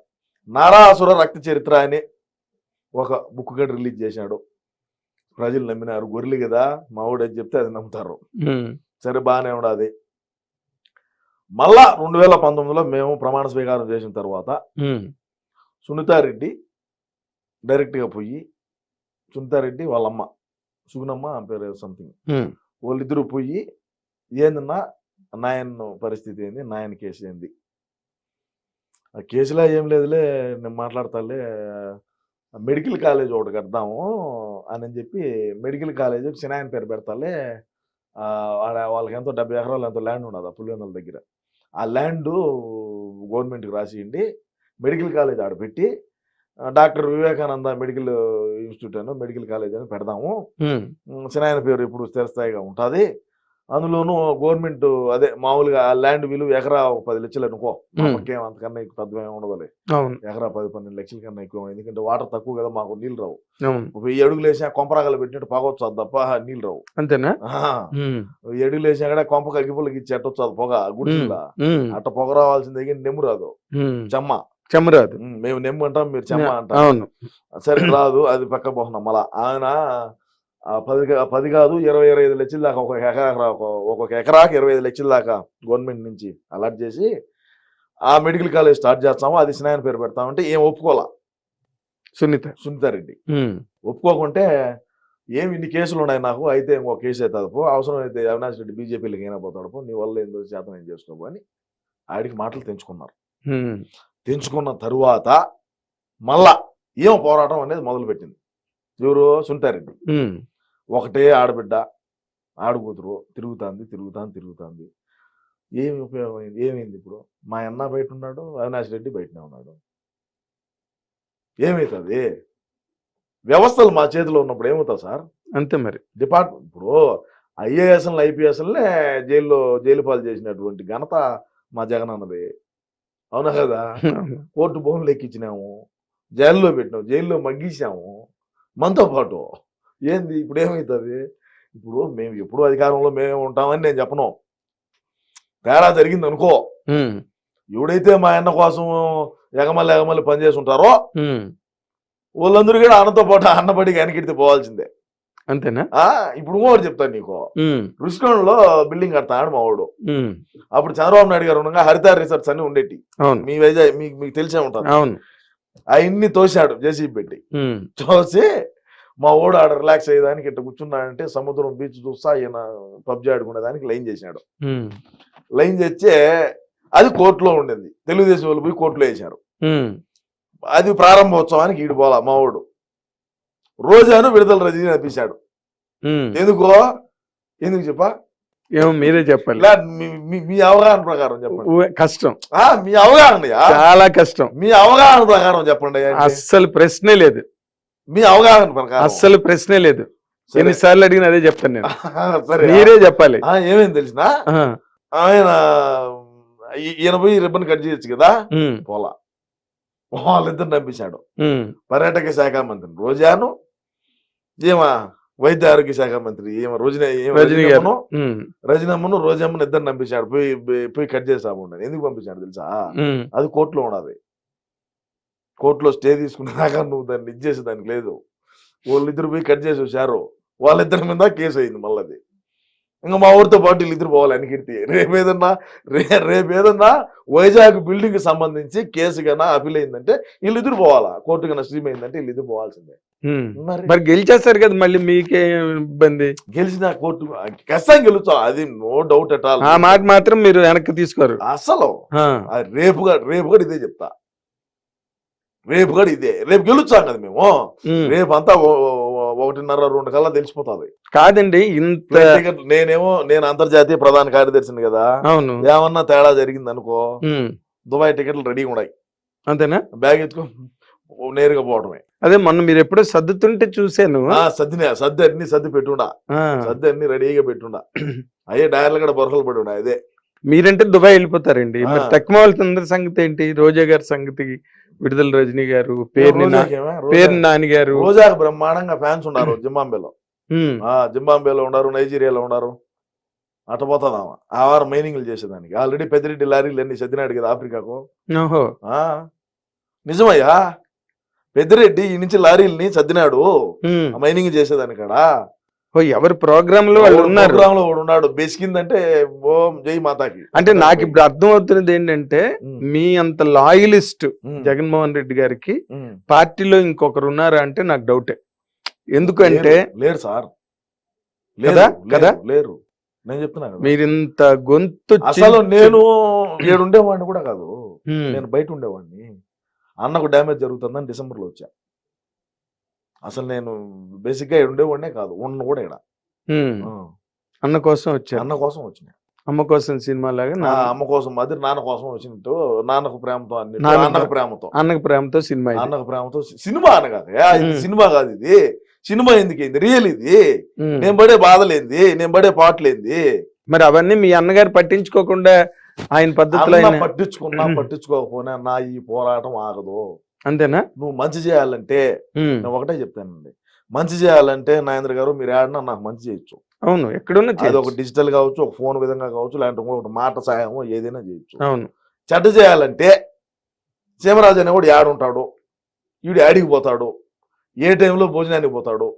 నారాసుర రక్త చరిత్ర అని ఒక బుక్ గడ్డ రిలీజ్ చేశాడు. ప్రజలు నమ్మినారు. గొర్రెలు కదా మా ఊడు అది చెప్తే అది నమ్ముతారు. సరే బాగానే ఉండదు. మళ్ళా 2019లో మేము ప్రమాణ స్వీకారం చేసిన తర్వాత సునీతారెడ్డి డైరెక్ట్గా పోయి, సునీతారెడ్డి వాళ్ళమ్మ సుగుణమ్మ పేరు సంథింగ్, వాళ్ళిద్దరూ పోయి ఏందన్నా నాయన పరిస్థితి ఏంది, నాయన కేసు ఏంది, ఆ కేసులో ఏం లేదులే నేను మాట్లాడతాలే, మెడికల్ కాలేజ్ ఒకటి కడదాము అని చెప్పి మెడికల్ కాలేజ్ చిన్నాయన పేరు పెడతాలే, వాళ్ళకి ఎంతో 70 ఎకరాలు ఎంతో ల్యాండ్ ఉన్నది ఆ పులివెందుల దగ్గర. ఆ ల్యాండ్ గవర్నమెంట్కి రాసియండి, మెడికల్ కాలేజ్ ఆడ పెట్టి డాక్టర్ వివేకానంద మెడికల్ ఇన్స్టిట్యూట్ అని మెడికల్ కాలేజ్ అని పెడదాము. చిన్నాయన పేరు ఇప్పుడు స్థిరస్థాయిగా ఉంటుంది. అందులోనూ గవర్నమెంట్ అదే మామూలుగా ఆ ల్యాండ్ విలువ ఎకరా 10 లక్షలు అనుకో, మనకేం అంతకన్నా పెద్ద ఉండదులే. ఎకరా 10-12 లక్షల కన్నా ఎక్కువ, ఎందుకంటే వాటర్ తక్కువ కదా, మాకు నీళ్ళు రావు. 1000 అడుగులు వేసినా కొంపరాగలు పెట్టినట్టు పొగవచ్చు అది తప్ప నీళ్ళు రావు. అంతేనా? 1000 అడుగులు వేసినా కూడా కొంపకు అగ్గిపుల్లకి ఇచ్చి ఎట్టొచ్చు అది పొగ గుడిలా. అట్ట పొగ రావాల్సిందే కానీ నెమ్ము రాదు, చెమ్మ రాదు. మేము నెమ్ము అంటాం, మీరు చెమ్మ అంటాం. సరే రాదు, అది పక్క పోతున్నాం. మళ్ళా ఆయన 10 కాదు 20-25 లక్షల దాకా ఒక్కొక్క ఎకరాకి 25 లక్షల దాకా గవర్నమెంట్ నుంచి అలాట్ చేసి ఆ మెడికల్ కాలేజ్ స్టార్ట్ చేస్తాము, అది చిన్నాయన పేరు పెడతామంటే ఏం ఒప్పుకోవాలా సునీతారెడ్డి. ఒప్పుకోకుంటే ఏమి ఇన్ని కేసులు ఉన్నాయి నాకు, అయితే ఇంకో కేసు అవుతుంది పో, అవసరం అయితే అవినాష్ రెడ్డి బీజేపీలోకి అయినా పోతాడు పో, నీ వల్ల ఏందో శాతం ఏం చేసుకోబో అని ఆడికి మాటలు తెంచుకున్నారు. తెంచుకున్న తరువాత మళ్ళా ఏం పోరాటం అనేది మొదలుపెట్టింది ఎవరు, సునీతారెడ్డి. ఒకటే ఆడబిడ్డ ఆడుకూతురు తిరుగుతాంది. ఏమి ఉపయోగం అయింది, ఏమైంది? ఇప్పుడు మా అన్న బయట ఉన్నాడు, అవినాష్ రెడ్డి బయటనే ఉన్నాడు. ఏమవుతుంది? వ్యవస్థలు మా చేతిలో ఉన్నప్పుడు ఏమవుతుంది సార్? అంతే మరి. డిపార్ట్మెంట్ ఇప్పుడు ఐఏఎస్ఎల్ ఐపీఎస్ఎల్నే జైలు పాలు చేసినటువంటి ఘనత మా జగన్ అన్నది, అవునా కదా? కోర్టు భూములు ఎక్కించినాము, జైల్లో పెట్టినాము, జైల్లో మగ్గించాము మనతో పాటు. ఏంది ఇప్పుడు ఏమవుతుంది? ఇప్పుడు మేము ఎప్పుడు అధికారంలో మేము ఉంటామని నేను చెప్పను, తేడా జరిగింది అనుకో, ఎవడైతే మా అన్న కోసం ఎగమల్లి పనిచేసి ఉంటారో వాళ్ళందరూ కూడా అన్నతో పాటు అన్నబడికి వెనకెడితే పోవాల్సిందే. అంతేనా? ఇప్పుడు ఒకటి చెప్తాను నీకు, రుషికొండలో బిల్డింగ్ కడతాడు మా వాడు. అప్పుడు చంద్రబాబు నాయుడు గారు ఉండగా హరిత రిసార్ట్స్ అన్ని ఉండేటి, మీ వైజాగ్ మీకు తెలిసే ఉంటారు. అవన్నీ తోసాడు జేసీబీ పెట్టి. తోసి మా ఓడు ఆడ రిలాక్స్ అయ్యేదానికి ఇట్లా కూర్చున్నాడంటే సముద్రం బీచ్ చూస్తా ఈయన పబ్జి ఆడుకునేదానికి లైన్ చేశాడు. లైన్ చేస్తే అది కోర్టులో ఉండేది, తెలుగుదేశం వాళ్ళు పోయి కోర్టులో వేశారు. అది ప్రారంభోత్సవానికి ఈడు పోలా మా ఓడు. రోజాను విడుదల రజనీ అనిపించాడు. ఎందుకు చెప్పా? ఏమో మీరే చెప్పండి, మీ అవగాహన ప్రకారం చెప్పండి. కష్టం, మీ అవగాహన చాలా కష్టం. మీ అవగాహన ప్రకారం చెప్పండి. అస్సలు ప్రశ్నే లేదు. మీ అవగాహన ప్రకారం అస్సలు ప్రశ్నే లేదు. ఎన్నిసార్లు అడిగిన అదే చెప్తాను నేను. సరే మీరే చెప్పాలి. ఏమేమి తెలిసిన ఆయన ఈయన పోయి రిబ్బన్ కట్ చేయొచ్చు కదా, పోలా. వాళ్ళిద్దరు నంపించాడు. పర్యాటక శాఖ మంత్రి రోజాను, ఏమా వైద్య ఆరోగ్య శాఖ మంత్రి ఏమో రజనమ్మను రోజమ్మను ఇద్దరు నంపించాడు. పోయి కట్ చేసాము. ఎందుకు పంపించాడు తెలుసా? అది కోర్టులో ఉన్నది. కోర్టులో స్టే తీసుకునేదాకా నువ్వు దాన్ని ఇచ్చేసేదానికి లేదు. వాళ్ళిద్దరు పోయి కట్ చేసి వచ్చారు, వాళ్ళిద్దరి మీద కేసు అయింది. మళ్ళీ ఇంకా మా ఊరితో పాటు వీళ్ళిద్దరు పోవాలి అనికీర్తి. రేపేదన్నా వైజాగ్ బిల్డింగ్ సంబంధించి కేసు కన్నా అపీల్ అయిందంటే వీళ్ళిద్దరు పోవాలా, కోర్టు కన్నా స్ట్రీమ్ అయిందంటే వీళ్ళిద్దరు పోవాల్సిందే. మరి గెలిచేస్తారు కదా, మళ్ళీ మీకే ఇబ్బంది. గెలిచిన కోర్టు ఖచ్చితంగా గెలుస్తాం, అది నో డౌట్ అట్ ఆల్. ఆ మాట మాత్రం మీరు వెనక్కి తీసుకోరు అసలు. రేపు కూడా ఇదే చెప్తా, రేపు గెలుస్తాం కదా మేము. రేపు అంతా 1:30-2 కల్లా తెలిసిపోతుంది. కాదండి ఇంత నేను అంతర్జాతీయ ప్రధాన కార్యదర్శిని కదా. అవును, ఏమన్నా తేడా జరిగింది అనుకో దుబాయ్ టికెట్లు రెడీగా ఉన్నాయి, అంతేనా? బ్యాగ్ ఎత్తుకో నేరుగా పోవడమే. అదే మొన్న మీరు ఎప్పుడో సర్దుతుంటే చూసాను. సర్ది అన్ని రెడీగా పెట్టుండా. అయ్యే డైర్లు కూడా బొరకలు పడి ఉన్నాయి. అదే మీరంటే దుబాయ్ వెళ్ళిపోతారండి. మరి తక్కువ అందరి సంగతి ఏంటి? రోజా గారి సంగతి, విడుదల రజనీ గారు, పేరు నాని గారు. రోజాకి బ్రహ్మాండంగా ఫ్యాన్స్ ఉన్నారు జింబాంబేలో ఉన్నారు, నైజీరియాలో ఉన్నారు. అట్టపోతుందామా ఆ వారం మైనింగ్లు చేసేదానికి. ఆల్రెడీ పెద్దిరెడ్డి లారీలు అన్ని సర్దినాడు కదా ఆఫ్రికాకు. నిజమయ్యా, పెద్దిరెడ్డి ఈ నుంచి లారీలని సర్దినాడు మైనింగ్ చేసేదానికాడ. ఎవరి ప్రోగ్రామ్ లో వాళ్ళు ఉన్నారు, ఉన్నాడు. బెసికిందంటే ఓం జై మాతాకి. అంటే నాకు ఇప్పుడు అర్థం అవుతున్నది ఏంటంటే, మీ అంత లాయలిస్ట్ జగన్మోహన్ రెడ్డి గారికి పార్టీలో ఇంకొకరు ఉన్నారా అంటే నాకు డౌటే. ఎందుకంటే లేరు సార్, కదా లేరు. నేను చెప్తున్నా మీరింత గొంతు. అసలు నేను ఏడుండేవాడిని కూడా కాదు, నేను బయట ఉండేవాడిని. అన్నకు డ్యామేజ్ జరుగుతుందని డిసెంబర్లో వచ్చా. అసలు నేను బేసిక్ గా ఉండేవాడినే కాదు, ఉన్న కూడా ఇక్కడ అన్న కోసం వచ్చా. అన్న కోసం వచ్చిన, అమ్మ కోసం సినిమా లాగా అమ్మ కోసం అది నాన్న కోసం వచ్చినట్టు. నాన్నకు ప్రేమతో అన్ని, అన్నకు ప్రేమతో సినిమా, అన్నకు ప్రేమతో సినిమా అనగాదు. సినిమా కాదు ఇది, సినిమా ఎందుకైంది, రియల్ ఇది. నేను పడే బాధలేంది, నేను పడే పాటలేంది. మరి అవన్నీ మీ అన్నగారు పట్టించుకోకుండా ఆయన పద్ధతిలో పట్టించుకోకపోయినా నా ఈ పోరాటం ఆగదు. అంతేనా? నువ్వు మంచి చేయాలంటే నేను ఒకటే చెప్తానండి, మంచి చేయాలంటే నాగేంద్ర గారు మీరు ఆడినా నాకు మంచి చేయొచ్చు. అవును, ఎక్కడున్నా అది ఒక డిజిటల్ కావచ్చు, ఒక ఫోన్ విధంగా కావచ్చు, లేదంటే ఒక మాట సాయం ఏదైనా చేయొచ్చు. అవును, చెడ్డ చేయాలంటే సీమరాజు అనే కూడా యాడుంటాడు, వీడు యాడికి పోతాడు, ఏ టైంలో భోజనానికి పోతాడు,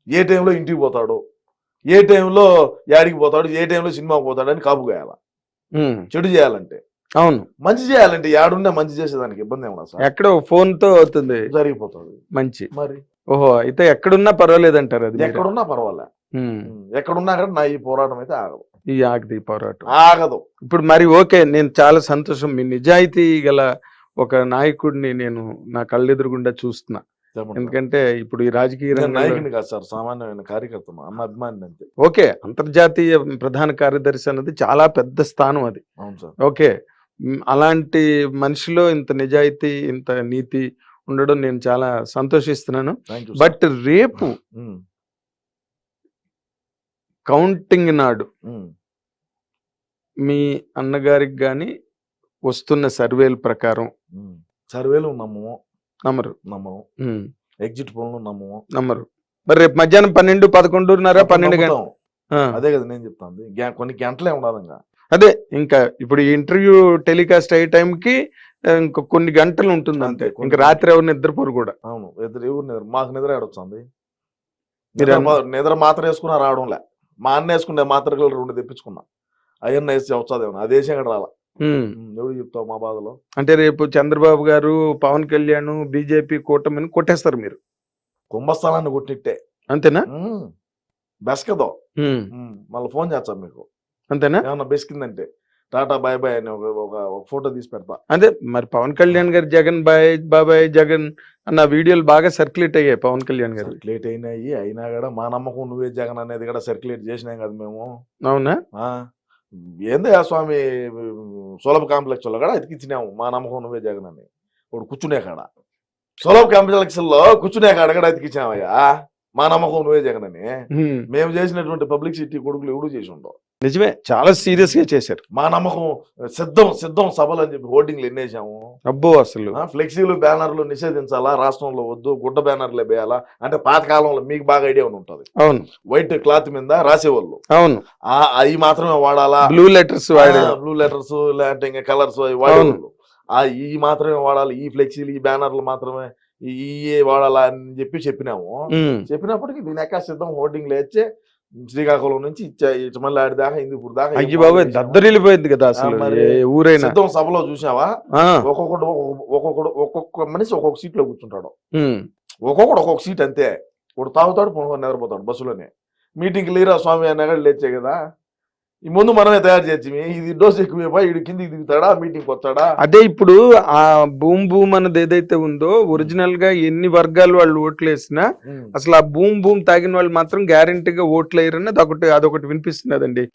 ఏ టైంలో ఇంటికి పోతాడు, ఏ టైంలో యాడికి పోతాడు, ఏ టైంలో సినిమాకి పోతాడు అని కాపు కాయాల. చెడు చేయాలంటే. అవును, మంచి చేయాలంటే యాడున్నా మంచి చేసేదానికి ఇబ్బంది ఏమన్నా సార్, ఎక్కడో ఫోన్ తో అవుతుంది, జరిగిపోతుంది మంచి. మరి ఓహో, అయితే ఎక్కడున్నా పర్వాలేదు అంటారు. అది ఎక్కడున్నా పర్వాలే, ఎక్కడున్నా కూడా నా ఈ పోరాటం అయితే ఆగదు. ఈ ఆగదు, ఈ పోరాటం ఆగదు. ఇప్పుడు మరి ఓకే, నేను చాలా సంతోషం. మీ నిజాయితీ గల ఒక నాయకుడిని నేను నా కళ్ళెదురుగుండా చూస్తున్నా. ఎందుకంటే ఇప్పుడు ఈ రాజకీయ నాయకుడిని కాదు సార్, సామాన్యమైన కార్యకర్త, అన్న అభిమాని అంతే. ఓకే, అంతర్జాతీయ ప్రధాన కార్యదర్శి అన్నది చాలా పెద్ద స్థానం అది. అవును సార్. ఓకే, అలాంటి మనిషిలో ఇంత నిజాయితీ, ఇంత నీతి ఉండడం నేను చాలా సంతోషిస్తున్నాను. బట్ రేపు కౌంటింగ్ నాడు మీ అన్నగారికి గాని వస్తున్న సర్వేల ప్రకారం, సర్వేలు నమ్మరు, ఎగ్జిట్ పోల్ నమ్మరు. మరి రేపు మధ్యాహ్నం 12, 11:30, 12 గంటలు. అదే కదా నేను చెప్తాను, కొన్ని గంటలే ఉండాలి. అదే ఇంకా ఇప్పుడు ఈ ఇంటర్వ్యూ టెలికాస్ట్ అయ్యే టైంకి ఇంకా కొన్ని గంటలు ఉంటుంది అంతే. ఇంకా రాత్రి ఎవరు నిద్రపోరు కూడా. అవును, ఎవరు మాకు నిద్ర ఏడొచ్చింది. నిద్ర మాత్రం వేసుకున్నా రావడంలే. మా అన్న వేసుకుంటే మాత్రలు 2 తెప్పించుకున్నా, అయ్యన్న వేసి వచ్చేదేమో అది వేసి అక్కడ రాలా. ఎవడు చెప్తావు మా బాధలో. అంటే రేపు చంద్రబాబు గారు, పవన్ కళ్యాణ్, బీజేపీ కూటమిని కొట్టేస్తారు మీరు. కుంభస్థలాన్ని కొట్టిట్టే. అంతేనా? బెస్కదో మళ్ళీ ఫోన్ చేస్తాను మీకు. అంతేనా? ఏమన్నా బెస్కిందంటే టాటా బాయ్ బాయ్ అని ఒక ఫోటో తీసి పెడతా. అదే మరి పవన్ కళ్యాణ్ గారు జగన్ బాయ్ బాబాయ్ జగన్ అన్న వీడియోలు బాగా సర్క్యులేట్ అయ్యాయి. పవన్ కళ్యాణ్ గారు సర్క్యులేట్ అయినా కూడా మా నమ్మకం నువ్వే జగన్ అనేది కూడా సర్క్యులేట్ చేసినాం కదా మేము. అవునా? ఏందయ్యా స్వామి, సులభ కాంప్లెక్స్ లో కూడా ఎతికిచ్చినాము మా నమ్మకం నువ్వే జగన్ అని. ఇప్పుడు కూర్చునే కాడ సులభ కాంప్లెక్స్ లో కూర్చునే కాడ కూడా ఎతికిచ్చామయ్యా మా నమ్మకం నువ్వే జగన్ అని. మేము చేసినటువంటి పబ్లిసిటీ కొడుకులు ఎవడు చేసి ఉండవు. నిజమే, చాలా సీరియస్ గా చేశారు. మా నమ్మకం సిద్ధం సభలు అని చెప్పి హోర్డింగ్లు ఎన్నేసాము. అబ్బో, అసలు ఫ్లెక్సీలు బ్యానర్లు నిషేధించాలా, రాష్ట్రంలో వద్దు, గుడ్డ బ్యానర్లే వేయాలా అంటే పాతకాలంలో మీకు బాగా ఐడియా ఉంటుంది. అవును, వైట్ క్లాత్ మీద రాసేవాళ్ళు. అవును, అవి మాత్రమే వాడాలా, బ్లూ లెటర్స్ లేదంటే ఇంకా కలర్స్ వాడేవాళ్ళు. ఈ మాత్రమే వాడాలి, ఈ ఫ్లెక్సీలు ఈ బ్యానర్లు మాత్రమే ఈ వాడాలా అని చెప్పి చెప్పినాము. చెప్పినప్పటికీ దీని ఎక్క సిద్ధం హోర్డింగ్లు వేస్తే శ్రీకాకుళం నుంచి మళ్ళీ ఆడి దాకా హిందూపూర్ దాకా ఏం అయ్యి బాబాయ్ బాగా చేశామా? దద్దరిల్లిపోయింది కదా అసలు మరి ఏ ఊరైనా. సిద్ధం సభలో చూసావా ఆ, ఒక్కొక్క మనిషి ఒక్కొక్క సీట్ లో కూర్చుంటాడు, ఉమ్, ఒక్కొక్కడు ఒక్కొక్క సీట్ అంతే. ఇప్పుడు తాగుతాడు పొనుకొని నిద్రపోతాడు బస్సులోనే. మీటింగ్కి లేరా స్వామి అన్నా కూడా లేచే కదా. ఈ ముందు మనమే తయారు చేసి ఇది డోస్ ఎక్కువ ఇడు కిందికి దిగుతాడా మీటింగ్కి వస్తాడా. అదే ఇప్పుడు ఆ భూమ్ భూమ్ అన్నది ఏదైతే ఉందో ఒరిజినల్ గా ఎన్ని వర్గాలు వాళ్ళు ఓట్లు వేసినా అసలు ఆ భూమ్ భూమ్ తాగిన వాళ్ళు మాత్రం గ్యారంటీగా ఓట్లు వేయరని అదొకటి వినిపిస్తున్నదండి.